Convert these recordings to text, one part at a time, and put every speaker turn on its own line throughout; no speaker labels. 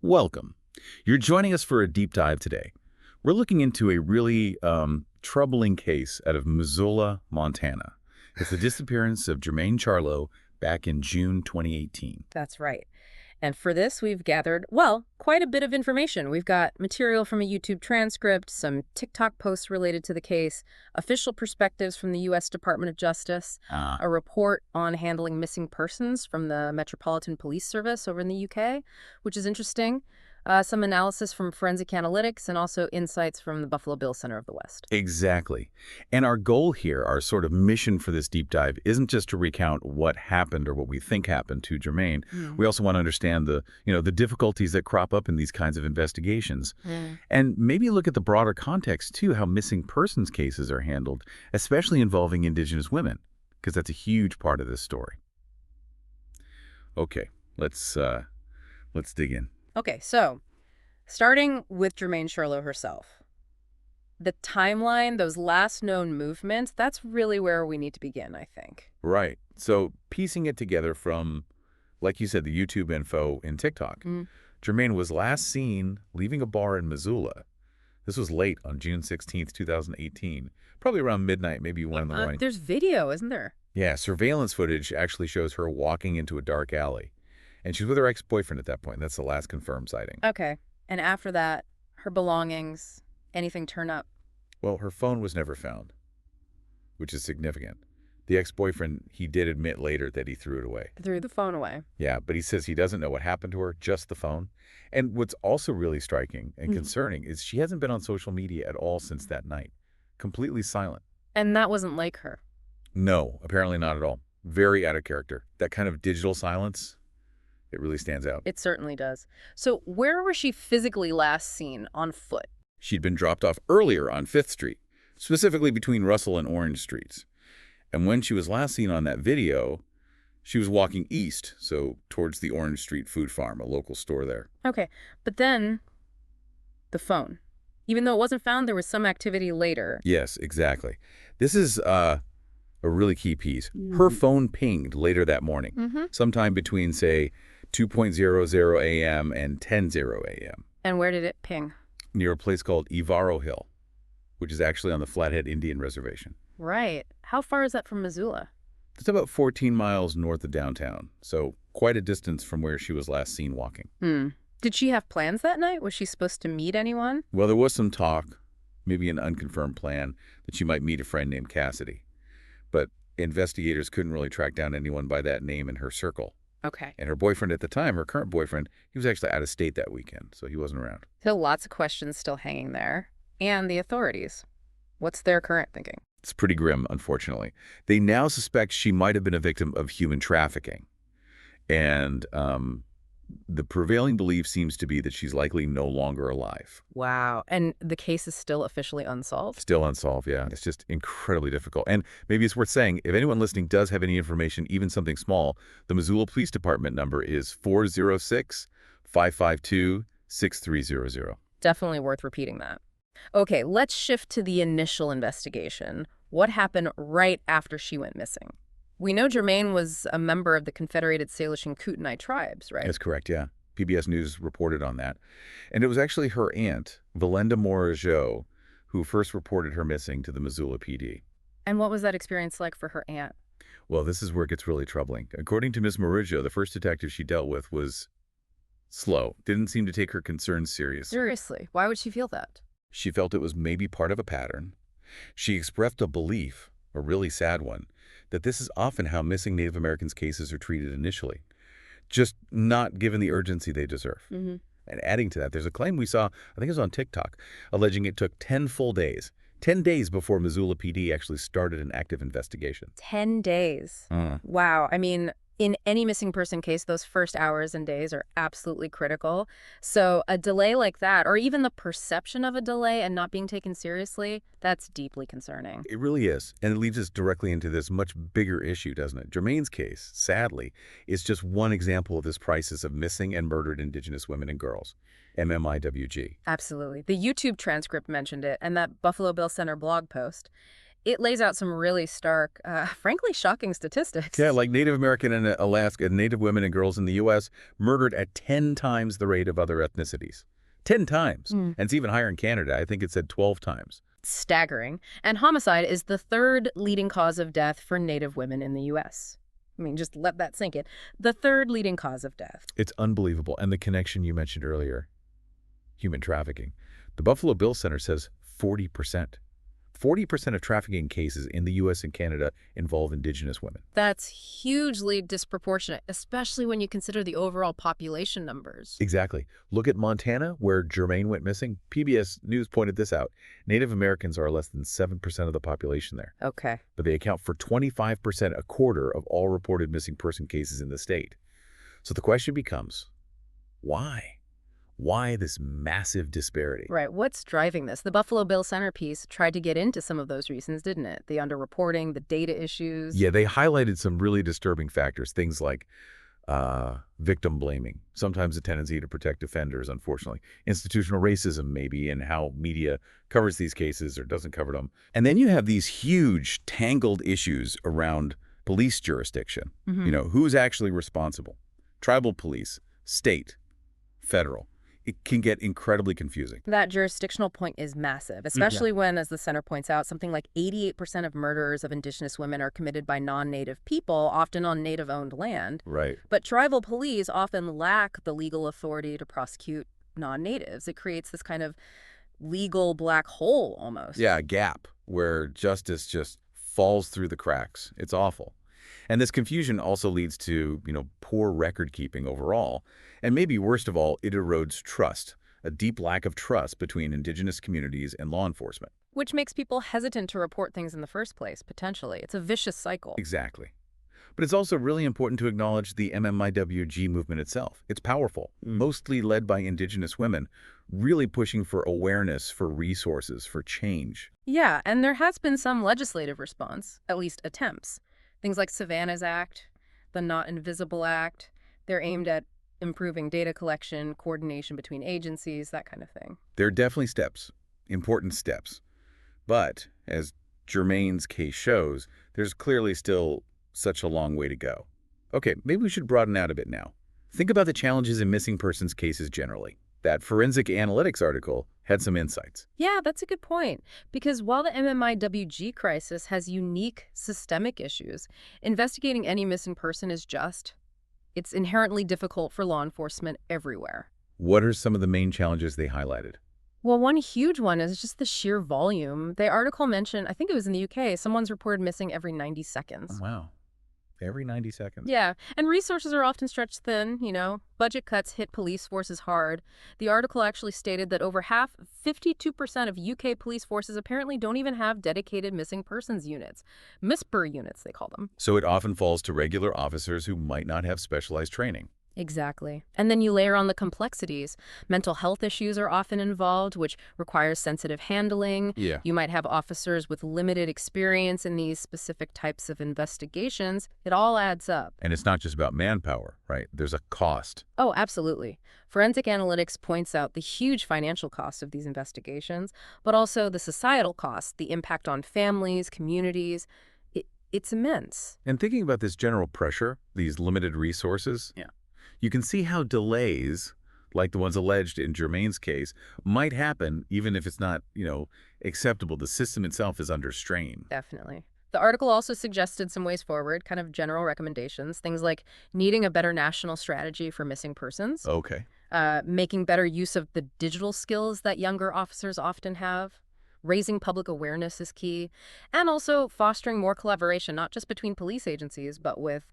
Welcome. You're joining us for a deep dive today. We're looking into a really troubling case out of Missoula, Montana. It's the disappearance of Jermain Charlo back in June 2018.
That's right. And for this, we've gathered, well, quite a bit of information. We've got material from a YouTube transcript, some TikTok posts related to the case, official perspectives from the U.S. Department of Justice,
Ah,
a report on handling missing persons from the Metropolitan Police Service over in the UK, which is interesting, some analysis from forensic analytics, and also insights from the Buffalo Bill Center of the West.
exactly. And our goal here, our sort of mission for this deep dive, isn't just to recount what happened or what we think happened to Jermain.
Mm.
We also want to understand the difficulties that crop up in these kinds of investigations.
Mm.
And maybe look at the broader context, too, how missing persons cases are handled, especially involving Indigenous women, because that's a huge part of this story. Okay, let's dig in.
Okay, so starting with Jermain Charlo herself. The timeline, those last known movements, that's really where we need to begin, I think.
Right. So piecing it together from, like you said, the YouTube info in TikTok,
Mm.
Jermain was last seen leaving a bar in Missoula. This was late on June 16th, 2018, probably around midnight, maybe 1 in the morning.
There's video, isn't there?
Yeah, surveillance footage actually shows her walking into a dark alley. And she's with her ex-boyfriend at that point. That's the last confirmed sighting.
Okay. And after that, her belongings, anything turn up?
Well, her phone was never found, which is significant. The ex-boyfriend, he did admit later that he threw it away.
Threw the phone away.
Yeah, but he says he doesn't know what happened to her, just the phone. And what's also really striking and concerning is she hasn't been on social media at all since that night. Completely silent.
And that wasn't like her.
No, apparently not at all. Very out of character. That kind of digital silence, it really stands out.
It certainly does. So where was she physically last seen on foot?
She'd been dropped off earlier on 5th Street, specifically between Russell and Orange Streets. And when she was last seen on that video, she was walking east, so towards the Orange Street Food Farm, a local store there.
Okay. But then, the phone. Even though it wasn't found, there was some activity later.
Yes, exactly. This is a really key piece. Her phone pinged later that morning, sometime between, say, 2:00 a.m. and 10:00 a.m.
And where did it ping?
near a place called Ivaro Hill, which is actually on the Flathead Indian Reservation.
Right. How far is that from Missoula?
It's about 14 miles north of downtown, so quite a distance from where she was last seen walking.
Did she have plans that night? Was she supposed to meet anyone?
Well, there was some talk, maybe an unconfirmed plan, that she might meet a friend named Cassidy. But investigators couldn't really track down anyone by that name in her circle.
Okay.
And her boyfriend at the time, her current boyfriend, he was actually out of state that weekend, so he wasn't around.
So lots of questions still hanging there. And the authorities. What's their current thinking?
It's pretty grim, unfortunately. They now suspect she might have been a victim of human trafficking. And the prevailing belief seems to be that she's likely no longer alive.
Wow. And the case is still officially unsolved?
Still unsolved, yeah. It's just incredibly difficult. And maybe it's worth saying, if anyone listening does have any information, even something small, the Missoula Police Department number is 406-552-6300.
Definitely worth repeating that. Okay, let's shift to the initial investigation. What happened right after she went missing? We know Jermain was a member of the Confederated Salish and Kootenai tribes, right?
That's correct, yeah. PBS News reported on that. And it was actually her aunt, Valenda Morageau, who first reported her missing to the Missoula PD.
And what was that experience like for her aunt?
Well, this is where it gets really troubling. According to Ms. Morageau, the first detective she dealt with was slow, didn't seem to take her concerns seriously.
Seriously, why would she feel that?
She felt it was maybe part of a pattern. She expressed a belief, a really sad one, that this is often how missing Native Americans cases are treated initially, just not given the urgency they deserve. And adding to that, there's a claim we saw, I think it was on TikTok, alleging it took 10 full days, 10 days before Missoula PD actually started an active investigation.
10 days. Wow. I mean, in any missing person case, those first hours and days are absolutely critical. So a delay like that, or even the perception of a delay and not being taken seriously, that's deeply concerning.
It really is. And it leads us directly into this much bigger issue, doesn't it? Jermain's case, sadly, is just one example of this crisis of missing and murdered Indigenous women and girls. MMIWG.
Absolutely. The YouTube transcript mentioned it, and that Buffalo Bill Center blog post. It lays out some really stark, frankly shocking statistics.
Yeah, like Native American in Alaska, Native women and girls in the U.S. murdered at 10 times the rate of other ethnicities. 10 times.
Mm.
And it's even higher in Canada. I think it said 12 times.
Staggering. And homicide is the third leading cause of death for Native women in the U.S. I mean, just let that sink in. The third leading cause of death.
It's unbelievable. And the connection you mentioned earlier, human trafficking. The Buffalo Bill Center says 40%. 40% of trafficking cases in the U.S. and Canada involve Indigenous women.
That's hugely disproportionate, especially when you consider the overall population numbers.
Exactly. Look at Montana, where Jermain went missing. PBS News pointed this out. Native Americans are less than 7% of the population there.
Okay.
But they account for 25%, a quarter of all reported missing person cases in the state. So the question becomes, why? Why this massive disparity?
Right. What's driving this? The Buffalo Bill Center piece tried to get into some of those reasons, didn't it? The underreporting, the data issues.
Yeah, they highlighted some really disturbing factors, things like victim blaming, sometimes a tendency to protect offenders, unfortunately. Institutional racism, maybe, and how media covers these cases or doesn't cover them. And then you have these huge, tangled issues around police jurisdiction.
Mm-hmm.
You know, who's actually responsible? Tribal police, state, federal. It can get incredibly confusing.
That jurisdictional point is massive, especially when, as the center points out, something like 88% of murders of Indigenous women are committed by non-Native people, often on Native-owned land.
Right.
But tribal police often lack the legal authority to prosecute non-Natives. It creates this kind of legal black hole, almost.
Yeah, a gap where justice just falls through the cracks. It's awful. And this confusion also leads to, poor record keeping overall. And maybe worst of all, it erodes trust, a deep lack of trust between Indigenous communities and law enforcement.
Which makes people hesitant to report things in the first place, potentially. It's a vicious cycle.
Exactly. But it's also really important to acknowledge the MMIWG movement itself. It's powerful, mostly led by Indigenous women, really pushing for awareness, for resources, for change.
Yeah, and there has been some legislative response, at least attempts. Things like Savannah's Act, the Not Invisible Act. They're aimed at improving data collection, coordination between agencies, that kind of thing.
There are definitely steps, important steps. But as Jermain's case shows, there's clearly still such a long way to go. Okay, maybe we should broaden out a bit now. Think about the challenges in missing persons cases generally. That forensic analytics article had some insights.
Yeah, that's a good point. Because while the MMIWG crisis has unique systemic issues, investigating any missing person is it's inherently difficult for law enforcement everywhere.
What are some of the main challenges they highlighted?
Well, one huge one is just the sheer volume. The article mentioned, I think it was in the UK, someone's reported missing every 90 seconds.
Oh, wow. Every 90 seconds.
Yeah, and resources are often stretched thin, Budget cuts hit police forces hard. The article actually stated that over half, 52% of UK police forces apparently don't even have dedicated missing persons units. MISPER units, they call them.
So it often falls to regular officers who might not have specialized training.
Exactly. And then you layer on the complexities. Mental health issues are often involved, which requires sensitive handling.
Yeah.
You might have officers with limited experience in these specific types of investigations. It all adds up.
And it's not just about manpower, right? There's a cost.
Oh, absolutely. Forensic analytics points out the huge financial cost of these investigations, but also the societal cost, the impact on families, communities. It's immense.
And thinking about this general pressure, these limited resources, you can see how delays, like the ones alleged in Jermain's case, might happen even if it's not, acceptable. The system itself is under strain.
Definitely. The article also suggested some ways forward, kind of general recommendations, things like needing a better national strategy for missing persons.
Okay.
Making better use of the digital skills that younger officers often have. Raising public awareness is key. And also fostering more collaboration, not just between police agencies, but with,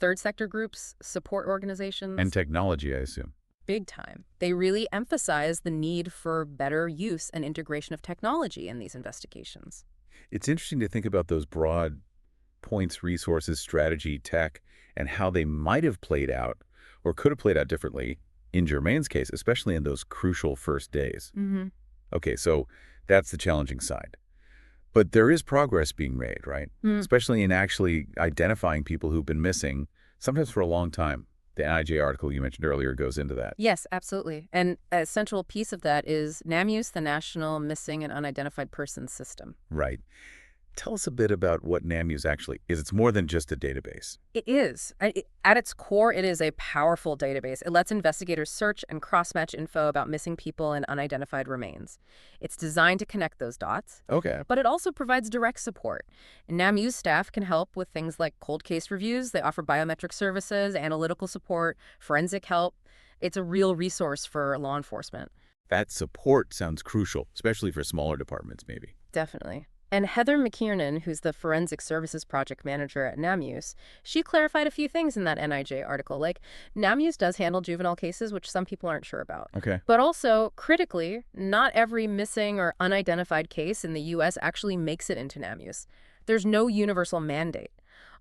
third sector groups, support organizations.
And technology, I assume.
Big time. They really emphasize the need for better use and integration of technology in these investigations.
It's interesting to think about those broad points, resources, strategy, tech, and how they might have played out or could have played out differently in Jermain's case, especially in those crucial first days.
Mm-hmm.
Okay, so that's the challenging side. But there is progress being made, right? Especially in actually identifying people who've been missing, sometimes for a long time. The NIJ article you mentioned earlier goes into that.
Yes, absolutely. And a central piece of that is NAMUS, the National Missing and Unidentified Persons System.
Right. Tell us a bit about what NamUse actually is. It's more than just a database.
It is. At its core, it is a powerful database. It lets investigators search and cross-match info about missing people and unidentified remains. It's designed to connect those dots,
Okay.
but it also provides direct support. And NamUse staff can help with things like cold case reviews. They offer biometric services, analytical support, forensic help. It's a real resource for law enforcement.
That support sounds crucial, especially for smaller departments, maybe.
Definitely. And Heather McKiernan, who's the Forensic Services Project Manager at NamUse, she clarified a few things in that NIJ article, like NamUse does handle juvenile cases, which some people aren't sure about.
Okay.
But also, critically, not every missing or unidentified case in the U.S. actually makes it into NamUse. There's no universal mandate.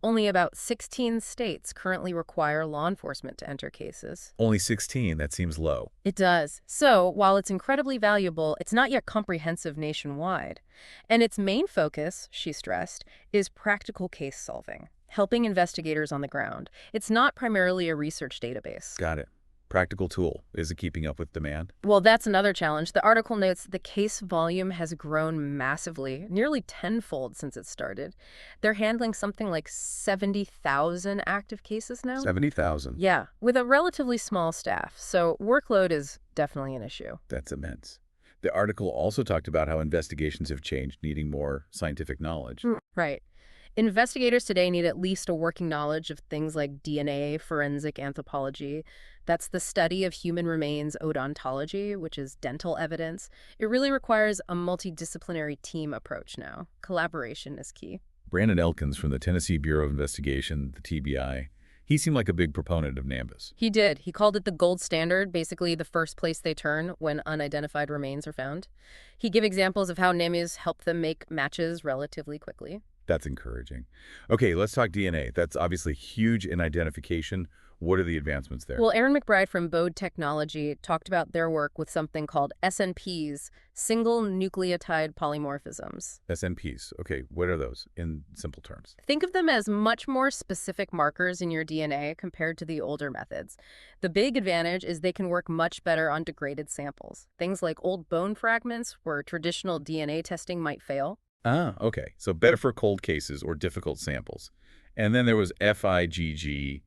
Only about 16 states currently require law enforcement to enter cases.
Only 16, that seems low.
It does. So, while it's incredibly valuable, it's not yet comprehensive nationwide. And its main focus, she stressed, is practical case solving, helping investigators on the ground. It's not primarily a research database.
Got it. Practical tool. Is it keeping up with demand?
Well, that's another challenge. The article notes the case volume has grown massively, nearly tenfold since it started. They're handling something like 70,000 active cases now.
70,000.
Yeah, with a relatively small staff. So workload is definitely an issue.
That's immense. The article also talked about how investigations have changed, needing more scientific knowledge.
Right. Investigators today need at least a working knowledge of things like DNA, forensic anthropology. That's the study of human remains, odontology, which is dental evidence. It really requires a multidisciplinary team approach now. Collaboration is key.
Brandon Elkins from the Tennessee Bureau of Investigation, the TBI, he seemed like a big proponent of NamUse.
He did. He called it the gold standard, basically the first place they turn when unidentified remains are found. He gave examples of how NamUse helped them make matches relatively quickly.
That's encouraging. Okay, let's talk DNA. That's obviously huge in identification. What are the advancements there?
Well, Aaron McBride from Bode Technology talked about their work with something called SNPs, single nucleotide polymorphisms.
SNPs. Okay, what are those in simple terms?
Think of them as much more specific markers in your DNA compared to the older methods. The big advantage is they can work much better on degraded samples. Things like old bone fragments where traditional DNA testing might fail.
Ah, okay. So better for cold cases or difficult samples. And then there was FIGG,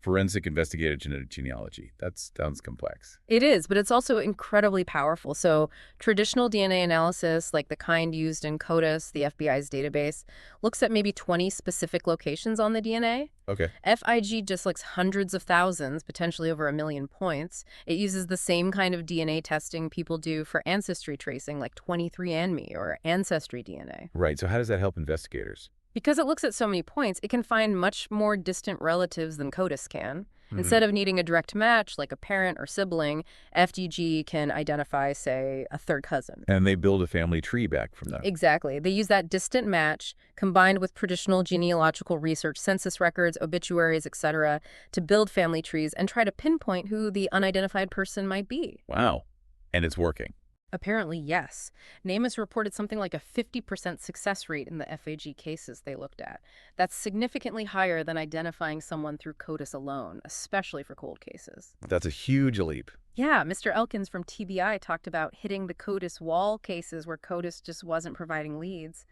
Forensic Investigative Genetic Genealogy. That sounds complex.
It is, but it's also incredibly powerful. So traditional DNA analysis, like the kind used in CODIS, the FBI's database, looks at maybe 20 specific locations on the DNA.
Okay.
FIG just looks hundreds of thousands, potentially over 1 million points. It uses the same kind of DNA testing people do for ancestry tracing, like 23andMe or Ancestry DNA.
Right. So how does that help investigators?
Because it looks at so many points, it can find much more distant relatives than CODIS can. Instead of needing a direct match, like a parent or sibling, FGG can identify, say, a third cousin.
And they build a family tree back from that.
Exactly. They use that distant match, combined with traditional genealogical research, census records, obituaries, etc., to build family trees and try to pinpoint who the unidentified person might be.
Wow. And it's working.
Apparently, yes. NamUse reported something like a 50% success rate in the FAG cases they looked at. That's significantly higher than identifying someone through CODIS alone, especially for cold cases.
That's a huge leap.
Yeah, Mr. Elkins from TBI talked about hitting the CODIS wall cases where CODIS just wasn't providing leads.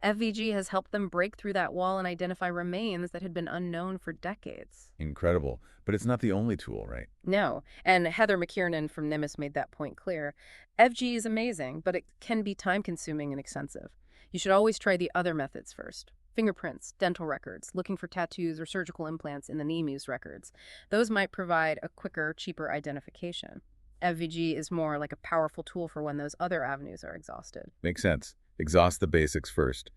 FVG has helped them break through that wall and identify remains that had been unknown for decades.
Incredible. But it's not the only tool, right?
No, and Heather McKiernan from NIMIS made that point clear. FG is amazing, but it can be time-consuming and expensive. You should always try the other methods first. Fingerprints, dental records, looking for tattoos or surgical implants in the NEMU's records. Those might provide a quicker, cheaper identification. FVG is more like a powerful tool for when those other avenues are exhausted.
Makes sense. Exhaust the basics first.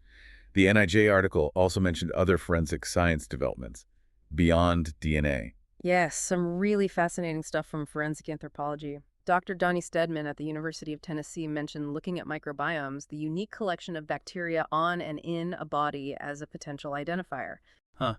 The NIJ article also mentioned other forensic science developments beyond DNA.
Yes, some really fascinating stuff from forensic anthropology. Dr. Donnie Stedman at the University of Tennessee mentioned looking at microbiomes, the unique collection of bacteria on and in a body as a potential identifier.
Huh.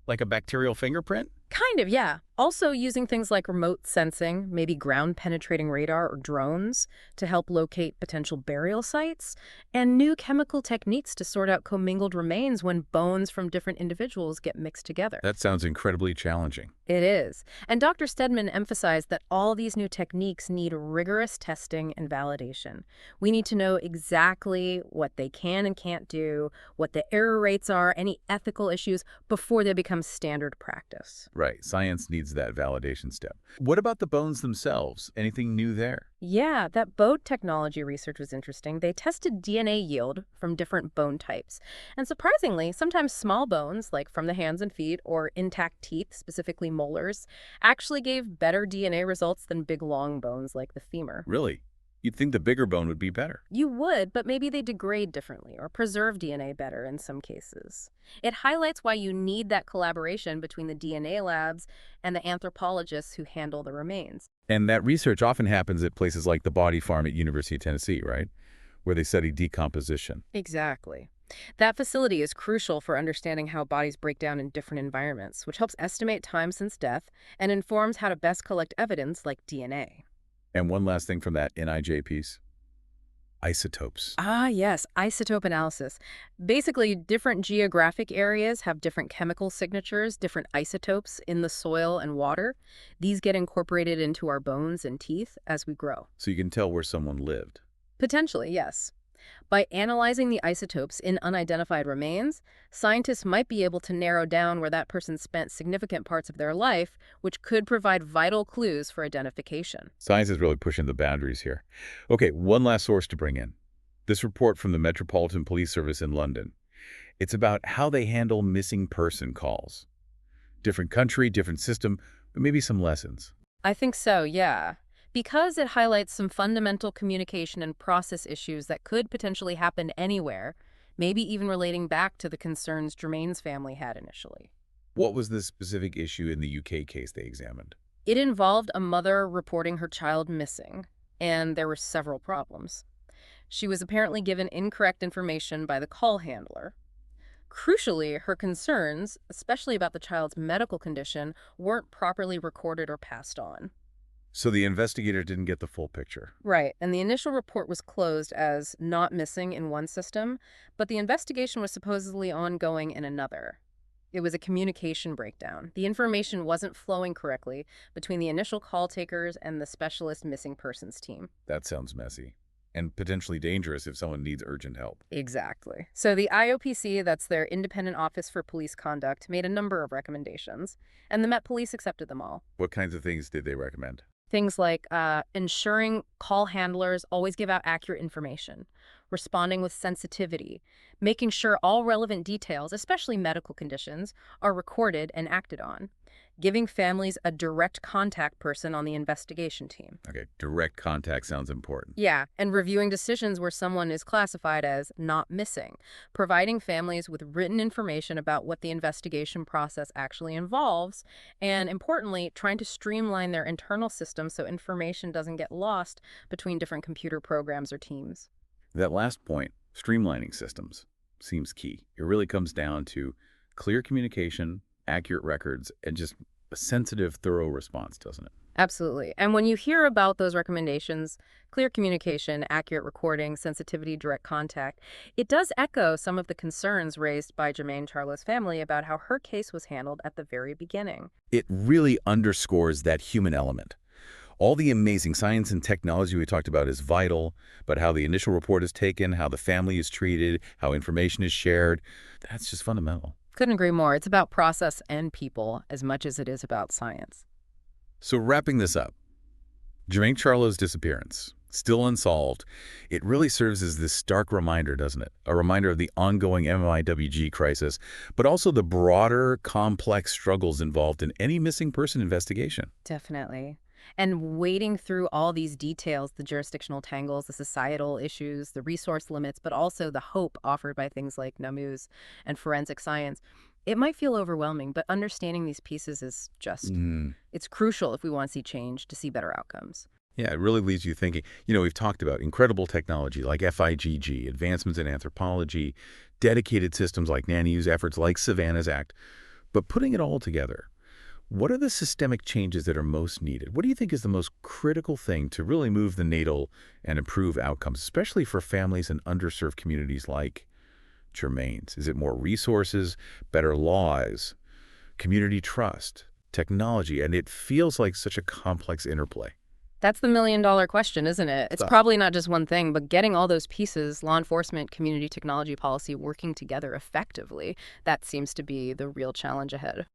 Like a bacterial fingerprint?
Kind of, yeah. Also using things like remote sensing, maybe ground-penetrating radar or drones to help locate potential burial sites, and new chemical techniques to sort out commingled remains when bones from different individuals get mixed together.
That sounds incredibly challenging.
It is. And Dr. Stedman emphasized that all these new techniques need rigorous testing and validation. We need to know exactly what they can and can't do, what the error rates are, any ethical issues, before they become standard practice.
Right. Science needs that validation step. What about the bones themselves? Anything new there?
Yeah, that bone technology research was interesting. They tested DNA yield from different bone types. And surprisingly, sometimes small bones, like from the hands and feet or intact teeth, specifically molars, actually gave better DNA results than big long bones like the femur.
Really? You'd think the bigger bone would be better.
You would, but maybe they degrade differently or preserve DNA better in some cases. It highlights why you need that collaboration between the DNA labs and the anthropologists who handle the remains.
And that research often happens at places like the Body Farm at University of Tennessee, right? Where they study decomposition.
Exactly. That facility is crucial for understanding how bodies break down in different environments, which helps estimate time since death and informs how to best collect evidence like DNA.
And one last thing from that NIJ piece. Isotopes.
Ah, yes, isotope analysis. Basically, different geographic areas have different chemical signatures, different isotopes in the soil and water. These get incorporated into our bones and teeth as we grow.
So you can tell where someone lived.
Potentially, yes. By analyzing the isotopes in unidentified remains, scientists might be able to narrow down where that person spent significant parts of their life, which could provide vital clues for identification.
Science is really pushing the boundaries here. Okay, one last source to bring in. This report from the Metropolitan Police Service in London. It's about how they handle missing person calls. Different country, different system, but maybe some lessons.
I think so, yeah. Because it highlights some fundamental communication and process issues that could potentially happen anywhere, maybe even relating back to the concerns Jermain's family had initially.
What was the specific issue in the UK case they examined?
It involved a mother reporting her child missing, and there were several problems. She was apparently given incorrect information by the call handler. Crucially, her concerns, especially about the child's medical condition, weren't properly recorded or passed on.
So the investigator didn't get the full picture.
Right, and the initial report was closed as not missing in one system, but the investigation was supposedly ongoing in another. It was a communication breakdown. The information wasn't flowing correctly between the initial call takers and the specialist missing persons team.
That sounds messy. And potentially dangerous if someone needs urgent help.
Exactly. So the IOPC, that's their Independent Office for Police Conduct, made a number of recommendations, and the Met Police accepted them all.
What kinds of things did they recommend?
Things like ensuring call handlers always give out accurate information, responding with sensitivity, making sure all relevant details, especially medical conditions, are recorded and acted on, giving families a direct contact person on the investigation team.
Okay, direct contact sounds important.
Yeah, and reviewing decisions where someone is classified as not missing, providing families with written information about what the investigation process actually involves, and importantly, trying to streamline their internal system so information doesn't get lost between different computer programs or teams.
That last point, streamlining systems, seems key. It really comes down to clear communication, accurate records, and just a sensitive, thorough response, doesn't it?
Absolutely. And when you hear about those recommendations, clear communication, accurate recording, sensitivity, direct contact, it does echo some of the concerns raised by Jermain Charlo's family about how her case was handled at the very beginning.
It really underscores that human element. All the amazing science and technology we talked about is vital, but how the initial report is taken, how the family is treated, how information is shared, that's just fundamental.
Couldn't agree more. It's about process and people as much as it is about science.
So wrapping this up, Jermain Charlo's disappearance, still unsolved, it really serves as this stark reminder, doesn't it? A reminder of the ongoing MIWG crisis, but also the broader, complex struggles involved in any missing person investigation.
Definitely. And wading through all these details, the jurisdictional tangles, the societal issues, the resource limits, but also the hope offered by things like NAMUs and forensic science, it might feel overwhelming, but understanding these pieces is just, it's crucial if we want to see change, to see better outcomes.
Yeah, it really leaves you thinking. You know, we've talked about incredible technology like FIGG, advancements in anthropology, dedicated systems like NANIU's efforts like Savannah's Act. But putting it all together, What are the systemic changes that are most needed? What do you think is the most critical thing to really move the needle and improve outcomes, especially for families in underserved communities like Jermain's? Is it more resources, better laws, community trust, technology? And it feels like such a complex interplay.
That's the million-dollar question, isn't it? It's probably not just one thing, but getting all those pieces, law enforcement, community technology policy, working together effectively, that seems to be the real challenge ahead.